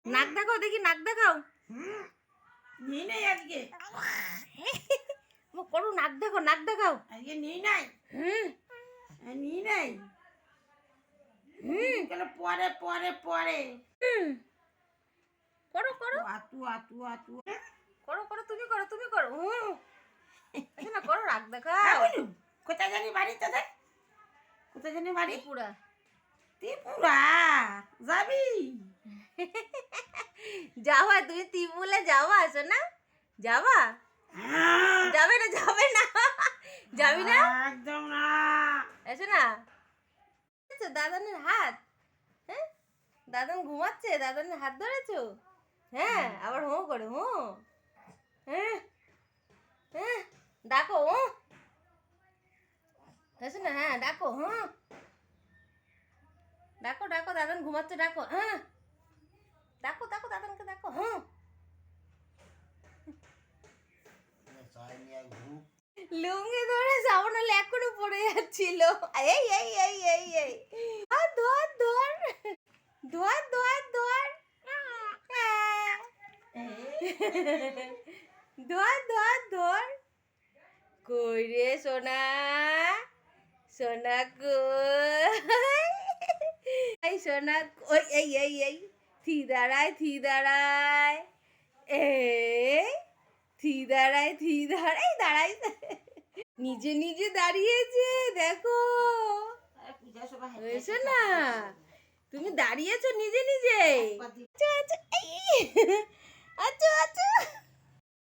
নাক দেখাও দেখি, নাক দেখাও। নিয়ে নেই আজকে। করো, নাক দেখো, নাক দেখাও। আজকে নিয়ে নাই। নিয়ে নাই। পরে পরে পরে করো করো আতু আতু আতু করো করো, তুমি করো, তুমি করো। না করো, নাক দেখাও। কোথায় জানি বাড়ি তোদের? কোথায় জানি বাড়ি? ত্রিপুরা। ত্রিপুরা যাবি? যাবা তুমি ত্রিপুরা, যাবা? আসো না, যাবা? যাবে না, যাবে না, যাবি না? একদম না। এসো না। দাদানের হাত, হ্যাঁ, দাদান ঘুমাচ্ছে, দাদানের হাত ধরেছো? হ্যাঁ, আবার হো করে হো। হ্যাঁ হ্যাঁ, ডাকো ও। এসো না, হ্যাঁ ডাকো, হ্যাঁ ডাকো ডাকো, দাদান ঘুমাচ্ছে, ডাকো, হ্যাঁ ডাকো ডাকো, দাদানকে ডাকো, হ্যাঁ। লুঙ্গি ধরে যাবো, নাহলে এখনো পড়ে যাচ্ছিল। এই এই এই এই এই, ধর ধর ধর ধর ধর ধর ধর ধর। কই রে সোনা, সোনা কই, এই সোনা কই, এই এই এই, থি দাঁড়ায়, থি দাঁড়ায়, এই থি দাঁড়ায়, থি দাঁড়ায়, দাঁড়াই, নিজে নিজে দাঁড়িয়েছে, দেখো। হয়েছে না, তুমি দাঁড়িয়েছো নিজে নিজে। আচ্ছা আচ্ছা, আচ্ছা আচ্ছা।